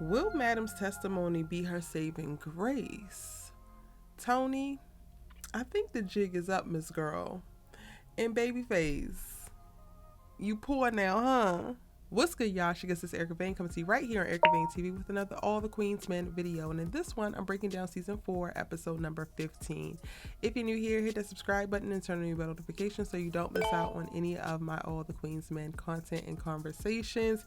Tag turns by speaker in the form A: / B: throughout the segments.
A: Will Madam's testimony be her saving grace? Toni, I think the jig is up, Miss Girl. And Babyface, you poor now, huh? What's good, y'all? She gets this Erica Vane coming to you right here on Erica Vane TV with another All the Queens Men video. And in this one, I'm breaking down season 4, episode number 15. If you're new here, hit that subscribe button and turn on your bell notifications so you don't miss out on any of my All the Queens Men content and conversations.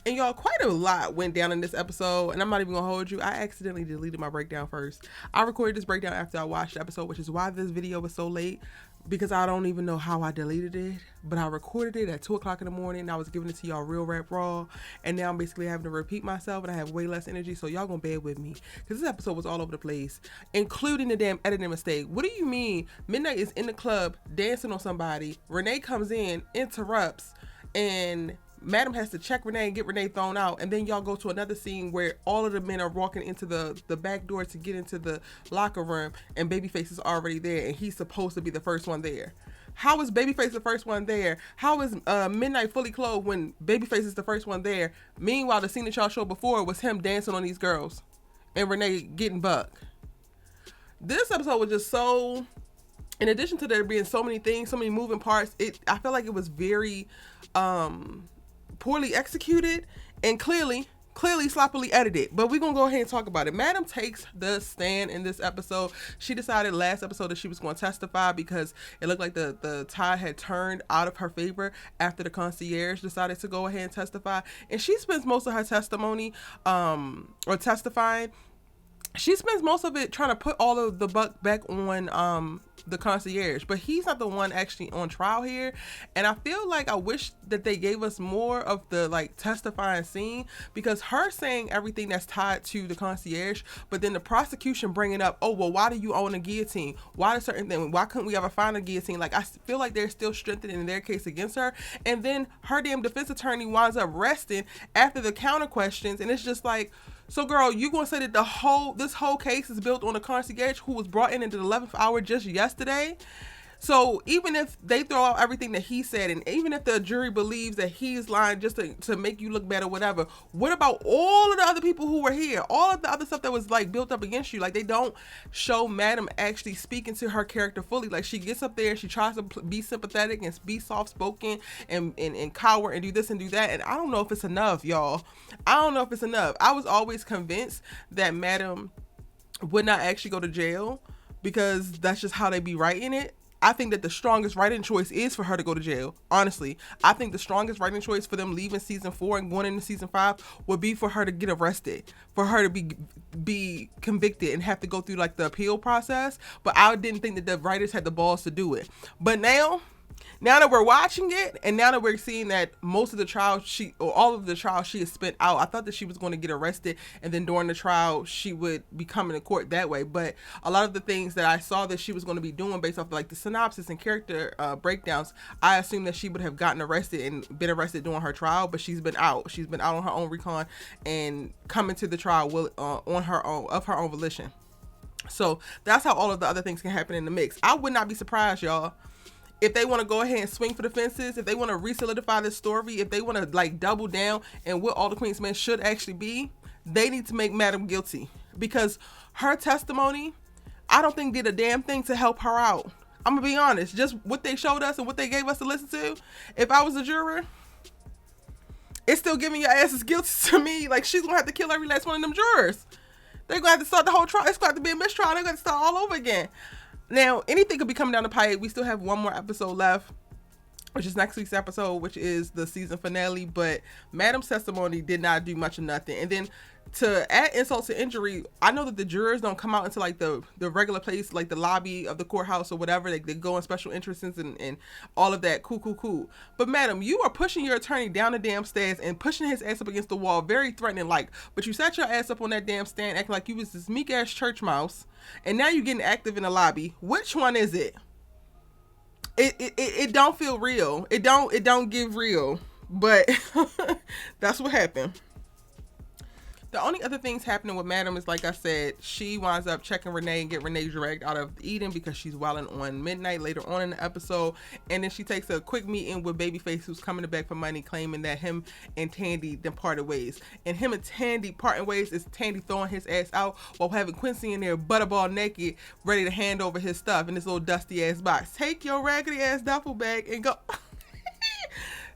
A: And y'all, quite a lot went down in this episode, and I'm not even gonna hold you. I accidentally deleted my breakdown first. I recorded this breakdown after I watched the episode, which is why this video was so late, because I don't even know how I deleted it, but I recorded it at 2 o'clock in the morning and I was giving it to y'all real rap raw, and now I'm basically having to repeat myself and I have way less energy, so y'all gonna bear with me because this episode was all over the place, including the damn editing mistake. What do you mean Midnight is in the club dancing on somebody, Renee comes in, interrupts, and Madam has to check Renee and get Renee thrown out, and then y'all go to another scene where all of the men are walking into the back door to get into the locker room, and Babyface is already there, and he's supposed to be the first one there. How is Babyface the first one there? How is Midnight fully clothed when Babyface is the first one there? Meanwhile, the scene that y'all showed before was him dancing on these girls and Renee getting bucked. This episode was just so, in addition to there being so many things, so many moving parts, I felt like it was very poorly executed and clearly sloppily edited, but we're gonna go ahead and talk about it. Madam takes the stand in this episode. She decided last episode that she was going to testify because it looked like the tide had turned out of her favor after the concierge decided to go ahead and testify, and she spends most of her testimony or testifying, she spends most of it trying to put all of the buck back on the concierge, but he's not the one actually on trial here. And I feel like I wish that they gave us more of the like testifying scene, because her saying everything that's tied to the concierge, but then the prosecution bringing up, oh well, why do you own a guillotine? Why do certain things? Why couldn't we ever find a guillotine? Like, I feel like they're still strengthening their case against her, and then her damn defense attorney winds up resting after the counter questions, and it's just like, so girl, you gonna say that this whole case is built on a concierge who was brought in the 11th hour just yesterday? So even if they throw out everything that he said, and even if the jury believes that he's lying just to make you look bad or whatever, what about all of the other people who were here? All of the other stuff that was like built up against you? Like, they don't show Madam actually speaking to her character fully. Like, she gets up there, she tries to be sympathetic and be soft-spoken and cower and do this and do that, and I don't know if it's enough, y'all. I don't know if it's enough. I was always convinced that Madam would not actually go to jail because that's just how they be writing it. I think that the strongest writing choice is for her to go to jail. Honestly, I think the strongest writing choice for them leaving season 4 and going into season 5 would be for her to get arrested, for her to be convicted and have to go through like the appeal process. But I didn't think that the writers had the balls to do it. But now that we're watching it, and now that we're seeing that most of the trial all of the trial she has spent out, I thought that she was going to get arrested, and then during the trial she would be coming to court that way. But a lot of the things that I saw that she was going to be doing based off like the synopsis and character breakdowns, I assumed that she would have gotten arrested and been arrested during her trial, but she's been out on her own recon and coming to the trial on her own, of her own volition. So that's how all of the other things can happen in the mix. I would not be surprised, y'all, if they want to go ahead and swing for the fences, if they want to re-solidify this story, if they want to like double down and what All the Queens Men should actually be, they need to make Madam guilty, because her testimony, I don't think did a damn thing to help her out. I'm gonna be honest, just what they showed us and what they gave us to listen to. If I was a juror, it's still giving your asses guilty to me. Like, she's gonna have to kill every last one of them jurors. They're gonna have to start the whole trial. It's gonna have to be a mistrial. They're gonna start all over again. Now, anything could be coming down the pipe. We still have one more episode left, which is next week's episode, which is the season finale. But Madam's testimony did not do much of nothing. And then to add insult to injury, I know that the jurors don't come out into like the regular place, like the lobby of the courthouse or whatever. They go in special entrances and all of that. Cool. But Madam, you are pushing your attorney down the damn stairs and pushing his ass up against the wall, very threatening like. But you sat your ass up on that damn stand acting like you was this meek ass church mouse, and now you're getting active in the lobby. Which one is it? It don't feel real. It don't give real. But that's what happened. The only other things happening with Madam is, like I said, she winds up checking Renee and get Renee dragged out of Eden because she's wilding on Midnight later on in the episode. And then she takes a quick meeting with Babyface, who's coming to beg for money, claiming that him and Tandy then parted ways. And him and Tandy parting ways is Tandy throwing his ass out while having Quincy in there butterball naked, ready to hand over his stuff in this little dusty ass box. Take your raggedy ass duffel bag and go.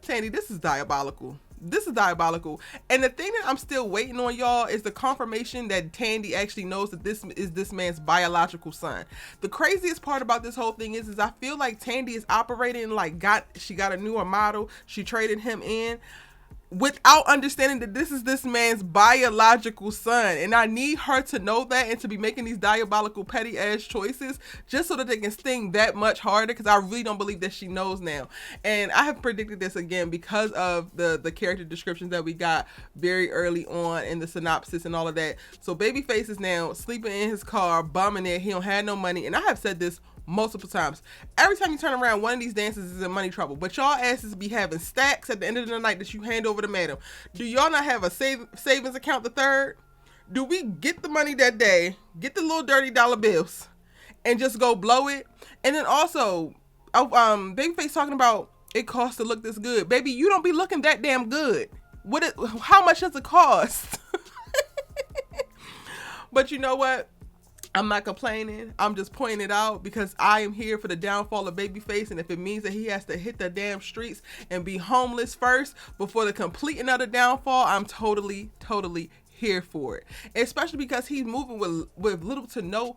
A: Tandy, this is diabolical. This is diabolical. And the thing that I'm still waiting on, y'all, is the confirmation that Tandy actually knows that this is this man's biological son. The craziest part about this whole thing is I feel like Tandy is operating like she got a newer model. She traded him in without understanding that this is this man's biological son. And I need her to know that and to be making these diabolical petty ass choices just so that they can sting that much harder, because I really don't believe that she knows now. And I have predicted this again because of the character descriptions that we got very early on in the synopsis and all of that. So Babyface is now sleeping in his car, bumming it. He don't have no money. And I have said this multiple times. Every time you turn around, one of these dancers is in money trouble. But y'all asses be having stacks at the end of the night that you hand over to Madam. Do y'all not have a savings account the third? Do we get the money that day, get the little dirty dollar bills, and just go blow it? And then also, Babyface talking about it costs to look this good. Baby, you don't be looking that damn good. How much does it cost? But you know what? I'm not complaining. I'm just pointing it out because I am here for the downfall of Babyface. And if it means that he has to hit the damn streets and be homeless first before the complete and utter downfall, I'm totally here for it. Especially because he's moving with little to no,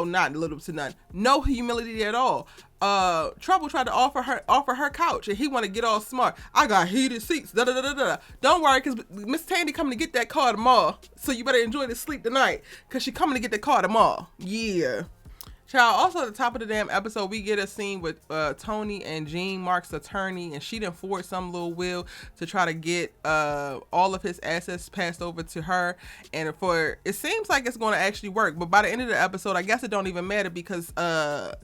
A: not little to none, no humility at all. Trouble tried to offer her couch and he want to get all smart. I got heated seats. Don't worry, because Miss Tandy coming to get that car tomorrow. So you better enjoy the sleep tonight, because she coming to get that car tomorrow. Yeah. Child, also at the top of the damn episode, we get a scene with Toni and Jean, Mark's attorney, and she done forged some little will to try to get all of his assets passed over to her. And it seems like it's going to actually work, but by the end of the episode, I guess it don't even matter because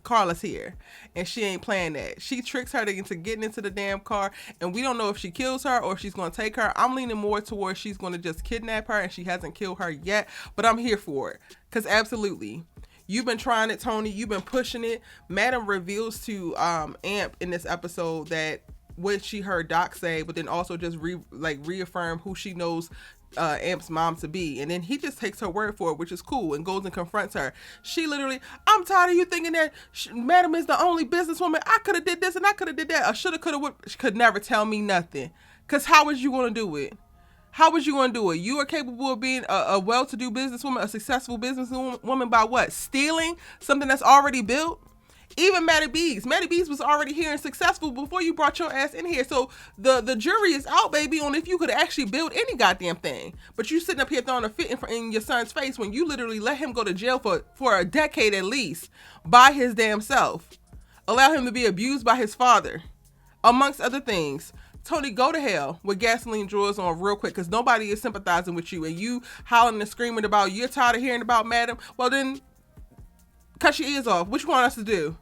A: Carla's here, and she ain't playing that. She tricks her into getting into the damn car, and we don't know if she kills her or if she's going to take her. I'm leaning more towards she's going to just kidnap her, and she hasn't killed her yet, but I'm here for it, because absolutely. You've been trying it, Toni. You've been pushing it. Madam reveals to Amp in this episode that what she heard Doc say, but then also just reaffirm who she knows Amp's mom to be. And then he just takes her word for it, which is cool, and goes and confronts her. She literally, I'm tired of you thinking that Madam is the only businesswoman. I could have did this and I could have did that. I shoulda, coulda, would. She could never tell me nothing. Because how was you going to do it? How was you going to do it? You are capable of being a well-to-do businesswoman, a successful businesswoman by what? Stealing something that's already built? Even Maddie B's was already here and successful before you brought your ass in here. So the jury is out, baby, on if you could actually build any goddamn thing. But you sitting up here throwing a fit in your son's face when you literally let him go to jail for a decade at least by his damn self. Allow him to be abused by his father, amongst other things. Toni, go to hell with gasoline drawers on real quick, because nobody is sympathizing with you, and you howling and screaming about you're tired of hearing about Madam. Well then, cut your ears off. What you want us to do?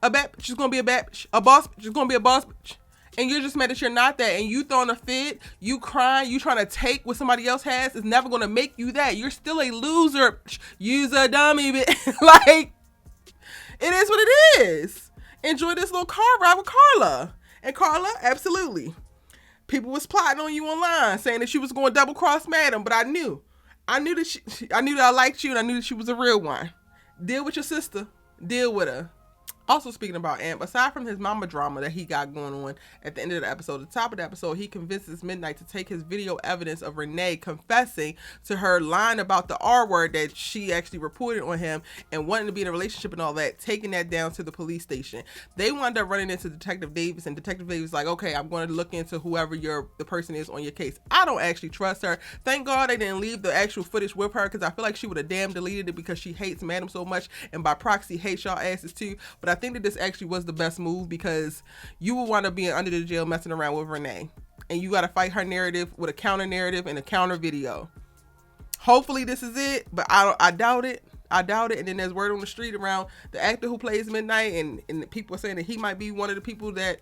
A: A bad bitch is gonna be a bad bitch. A boss bitch is gonna be a boss bitch. And you're just mad that you're not that, and you throwing a fit, you crying, you trying to take what somebody else has is never gonna make you that. You're still a loser. You's a dummy, bitch. Like, it is what it is. Enjoy this little car ride with Carla. And Carla, absolutely. People was plotting on you online, saying that she was going to double cross Madam, but I knew that I liked you, and I knew that she was a real one. Deal with your sister. Deal with her. Also, speaking about Amp, aside from his mama drama that he got going on at the end of the episode, at the top of the episode, he convinces Midnight to take his video evidence of Renee confessing to her lying about the R word that she actually reported on him and wanting to be in a relationship and all that, taking that down to the police station. They wound up running into Detective Davis, and Detective Davis was like, okay, I'm going to look into whoever the person is on your case. I don't actually trust her. Thank God they didn't leave the actual footage with her, because I feel like she would have damn deleted it, because she hates Madam so much, and by proxy hates y'all asses too. But I think that this actually was the best move, because you will wind up being under the jail messing around with Renee, and you got to fight her narrative with a counter narrative and a counter video. Hopefully this is it, but I doubt it. I doubt it. And then there's word on the street around the actor who plays Midnight, and people are saying that he might be one of the people that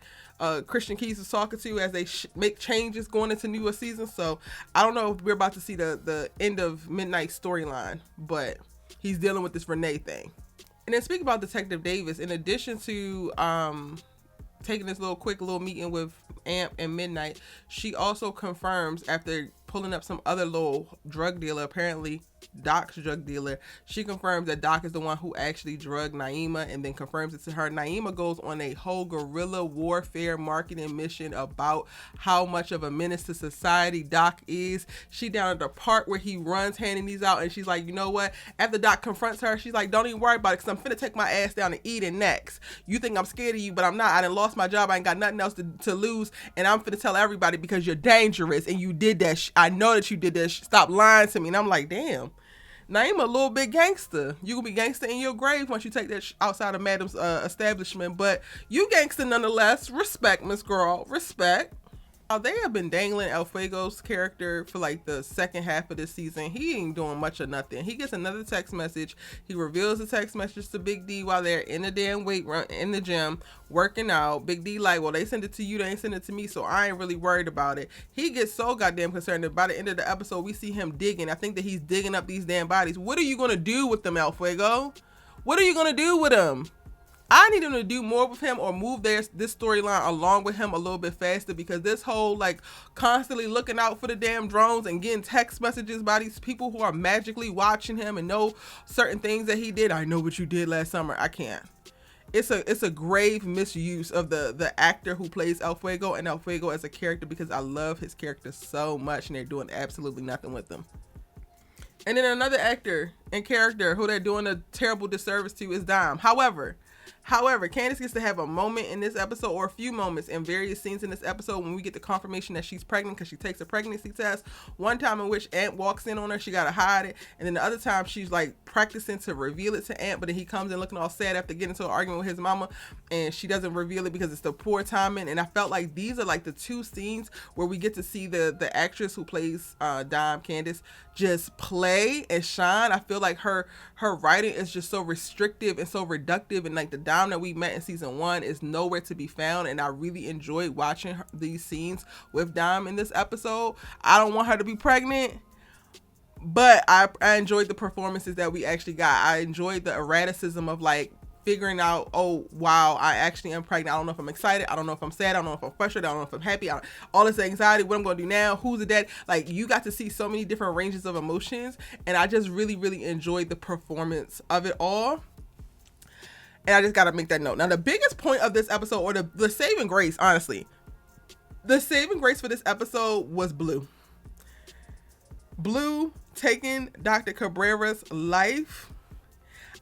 A: Christian Keys is talking to as they make changes going into newer seasons. So I don't know if we're about to see the end of Midnight's storyline, but he's dealing with this Renee thing. And then speaking about Detective Davis, in addition to taking this quick little meeting with Amp and Midnight, she also confirms, after pulling up some other little drug dealer, apparently Doc's drug dealer, she confirms that Doc is the one who actually drugged Naima, and then confirms it to her. Naima goes on a whole guerrilla warfare marketing mission about how much of a menace to society Doc is. She down at the park where he runs handing these out, and she's like, you know what, after Doc confronts her, she's like, don't even worry about it, because I'm finna take my ass down and eat it next. You think I'm scared of you, but I'm not. I done lost my job, I ain't got nothing else to lose, and I'm finna tell everybody because you're dangerous and you did that. I know that you did that. Stop lying to me. And I'm like, damn, Naima a little bit gangster. You gonna be gangster in your grave once you take that outside of Madam's establishment, but you gangster nonetheless. Respect, Miss Girl, respect. They have been dangling El Fuego's character for like the second half of this season. He ain't doing much of nothing. He gets another text message. He reveals the text message to Big D while they're in the damn weight run in the gym working out. Big D like, well, they sent it to you, they ain't sent it to me, so I ain't really worried about it. He gets so goddamn concerned that by the end of the episode we see him digging. I think that he's digging up these damn bodies. What are you gonna do with them, El Fuego? What are you gonna do with them? I need them to do more with him or move this storyline along with him a little bit faster, because this whole like constantly looking out for the damn drones and getting text messages by these people who are magically watching him and know certain things that he did. I know what you did last summer. I can't. It's a grave misuse of the actor who plays El Fuego and El Fuego as a character, because I love his character so much and they're doing absolutely nothing with him. And then another actor and character who they're doing a terrible disservice to is Dom. However, Candace gets to have a moment in this episode, or a few moments in various scenes in this episode, when we get the confirmation that she's pregnant because she takes a pregnancy test. One time in which Ant walks in on her, she got to hide it. And then the other time she's like practicing to reveal it to Ant, but then he comes in looking all sad after getting into an argument with his mama, and she doesn't reveal it because it's the poor timing. And I felt like these are like the two scenes where we get to see the actress who plays Dom, Candace, just play and shine. I feel like her writing is just so restrictive and so reductive, and like the Dom that we met in season 1 is nowhere to be found, and I really enjoyed watching these scenes with Dom in this episode. I don't want her to be pregnant, but I enjoyed the performances that we actually got. I enjoyed the erraticism of like figuring out, oh wow, I actually am pregnant. I don't know if I'm excited, I don't know if I'm sad, I don't know if I'm frustrated, I don't know if I'm happy, all this anxiety, what I'm gonna do now, who's the dad. Like, you got to see so many different ranges of emotions, and I just really enjoyed the performance of it all. And I just gotta make that note. Now, the biggest point of this episode, or the saving grace, honestly, the saving grace for this episode was Blue taking Dr. Cabrera's life.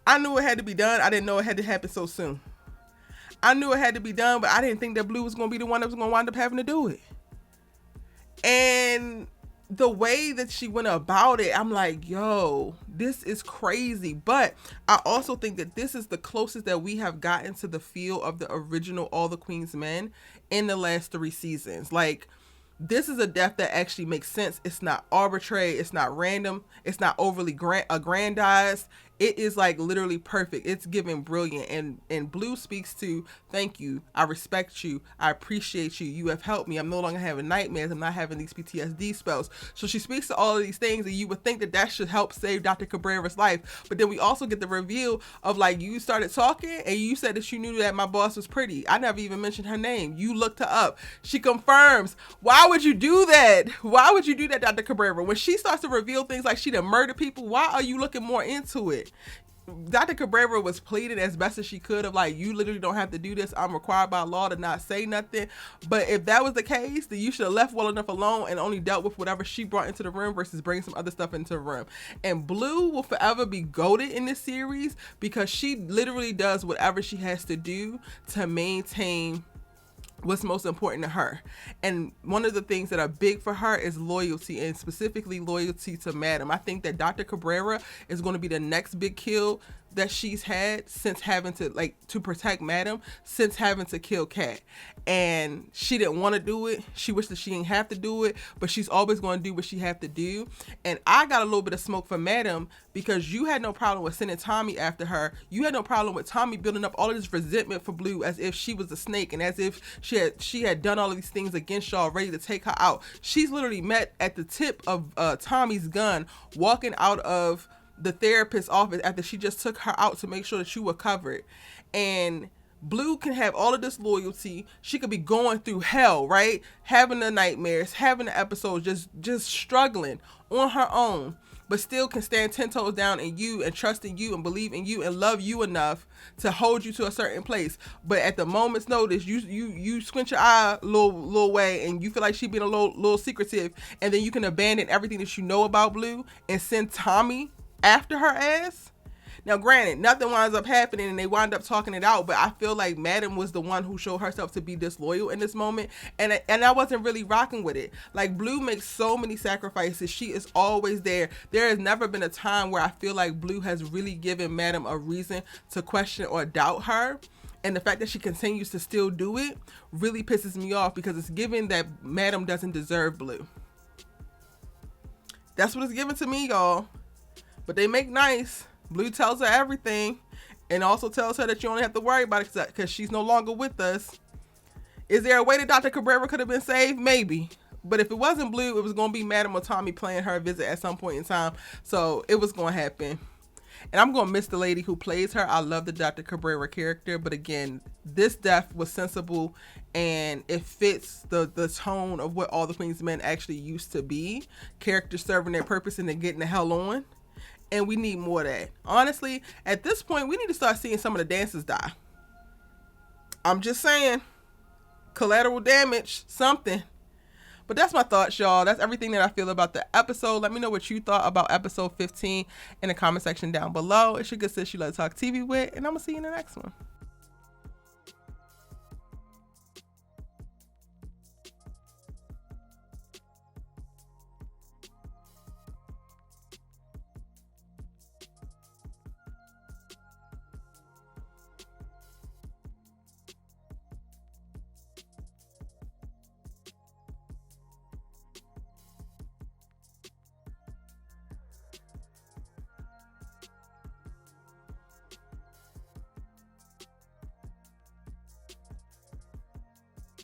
A: I knew it had to be done. I didn't know it had to happen so soon. I knew it had to be done, but I didn't think that Blue was going to be the one that was going to wind up having to do it. And the way that she went about it, I'm like, yo, this is crazy. But I also think that this is the closest that we have gotten to the feel of the original All the Queen's Men in the last 3 seasons. Like, this is a death that actually makes sense. It's not arbitrary. It's not random. It's not overly aggrandized. It is like literally perfect. It's giving brilliant. And Blue speaks to, thank you, I respect you, I appreciate you, you have helped me, I'm no longer having nightmares, I'm not having these PTSD spells. So she speaks to all of these things, and you would think that that should help save Dr. Cabrera's life. But then we also get the reveal of, like, you started talking and you said that you knew that my boss was pretty. I never even mentioned her name. You looked her up. She confirms. Why would you do that? Why would you do that, Dr. Cabrera? When she starts to reveal things like she done murdered people, why are you looking more into it? Dr. Cabrera was pleading as best as she could of, like, you literally don't have to do this. I'm required by law to not say nothing. But if that was the case, then you should have left well enough alone and only dealt with whatever she brought into the room versus bringing some other stuff into the room. And Blue will forever be goated in this series because she literally does whatever she has to do to maintain what's most important to her. And one of the things that are big for her is loyalty, and specifically loyalty to Madam. I think that Dr. Cabrera is going to be the next big kill that she's had since having to, like, to protect Madam, since having to kill Cat. And she didn't want to do it. She wished that she didn't have to do it, but she's always going to do what she have to do. And I got a little bit of smoke for Madam because you had no problem with sending Tommy after her. You had no problem with Tommy building up all of this resentment for Blue as if she was a snake and as if she had done all of these things against y'all, ready to take her out. She's literally met at the tip of Tommy's gun, walking out of the therapist's office after she just took her out to make sure that you were covered. And Blue can have all of this loyalty. She could be going through hell, right? Having the nightmares, having the episodes, just struggling on her own, but still can stand 10 toes down in you and trust in you and believe in you and love you enough to hold you to a certain place. But at the moment's notice, you squint your eye a little way and you feel like she being a little secretive, and then you can abandon everything that you know about Blue and send Tommy after her ass. Now, granted, nothing winds up happening and they wind up talking it out, but I feel like Madam was the one who showed herself to be disloyal in this moment, and I wasn't really rocking with it. Like, Blue makes so many sacrifices. She is always there. There has never been a time where I feel like Blue has really given Madam a reason to question or doubt her. And the fact that she continues to still do it really pisses me off because it's given that Madam doesn't deserve Blue. That's what it's given to me, y'all. But they make nice. Blue tells her everything and also tells her that you only have to worry about it because she's no longer with us. Is there a way that Dr. Cabrera could have been saved? Maybe. But if it wasn't Blue, it was going to be Madam or Tommy playing her a visit at some point in time. So it was going to happen. And I'm going to miss the lady who plays her. I love the Dr. Cabrera character. But again, this death was sensible and it fits the tone of what All the Queen's Men actually used to be. Characters serving their purpose and then getting the hell on. And we need more of that. Honestly, at this point, we need to start seeing some of the dancers die. I'm just saying. Collateral damage, something. But that's my thoughts, y'all. That's everything that I feel about the episode. Let me know what you thought about episode 15 in the comment section down below. It's your good sis you love to talk TV with, and I'm going to see you in the next one.